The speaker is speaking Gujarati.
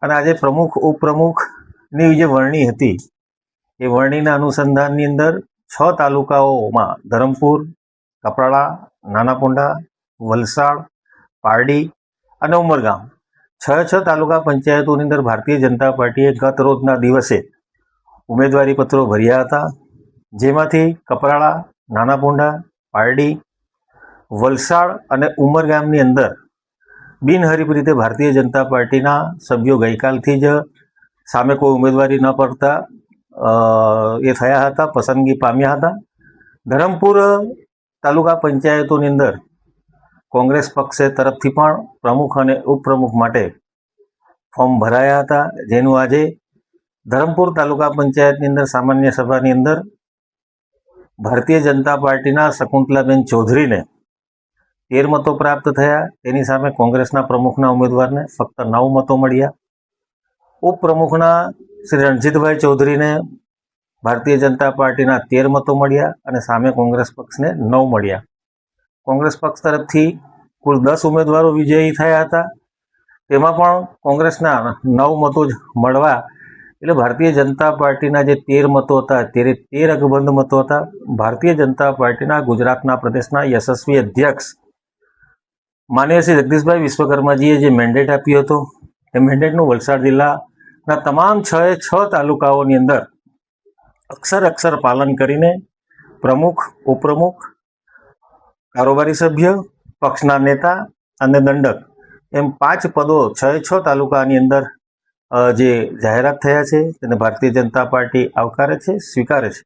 અને આજે પ્રમુખ ઉપપ્રમુખની જે વરણી હતી એ વરણીના અનુસંધાનની અંદર 6 તાલુકાઓમાં ધરમપુર, કપરાડા, નાના પોંઢા, વલસાડ, પારડી અને ઉમરગામ 6 તાલુકા પંચાયતોની અંદર ભારતીય જનતા પાર્ટીએ ગત રોજના દિવસે ઉમેદવારી પત્રો ભર્યા હતા, જેમાંથી કપરાડા, નાના પોંઢા, પારડી, વલસાડ અને ઉમરગામની અંદર બિનહરીફ રીતે ભારતીય જનતા પાર્ટીના સભ્યો ગઈકાલથી જ સામે કોઈ ઉમેદવારી ન પડતા એ થયા હતા, પસંદગી પામ્યા હતા. ધરમપુર તાલુકા પંચાયતોની અંદર કોંગ્રેસ પક્ષે તરફથી પણ પ્રમુખ અને ઉપપ્રમુખ માટે ફોર્મ ભરાયા હતા, જેનું આજે ધરમપુર તાલુકા પંચાયતની અંદર સામાન્ય સભાની અંદર ભારતીય જનતા પાર્ટીના શકુંતલાબેન ચૌધરીને 13 મતો પ્રાપ્ત થયા. તેની સામે કોંગ્રેસના પ્રમુખના ઉમેદવારને ફક્ત 9 મતો મળ્યા. ઉપપ્રમુખના શ્રી રણજીતભાઈ ચૌધરીને ભારતીય જનતા પાર્ટીના 13 મતો મળ્યા અને સામે કોંગ્રેસ પક્ષને 9 મળ્યા. કોંગ્રેસ પક્ષ તરફથી કુલ 10 ઉમેદવારો વિજયી થયા હતા, તેમાં પણ કોંગ્રેસના 9 મતો જ મળવા, એટલે ભારતીય જનતા પાર્ટીના જે 13 મતો હતા ત્યારે 13 અકબંધ મતો હતા. ભારતીય જનતા પાર્ટીના ગુજરાતના પ્રદેશના યશસ્વી અધ્યક્ષ માનનીય શ્રી જગદીશભાઈ વિશ્વકર્માજીએ જે મેન્ડેટ આપ્યો હતો એ મેન્ડેટનું વલસાડ જિલ્લાના તમામ 6 તાલુકાઓની અંદર અક્ષર પાલન કરીને પ્રમુખ, ઉપપ્રમુખ, કારોબારી સભ્ય, પક્ષના નેતા અને દંડક એમ 5 પદો 6 તાલુકાની અંદર જે જાહેરાત થયા છે તેને ભારતીય જનતા પાર્ટી આવકારે છે, સ્વીકારે છે.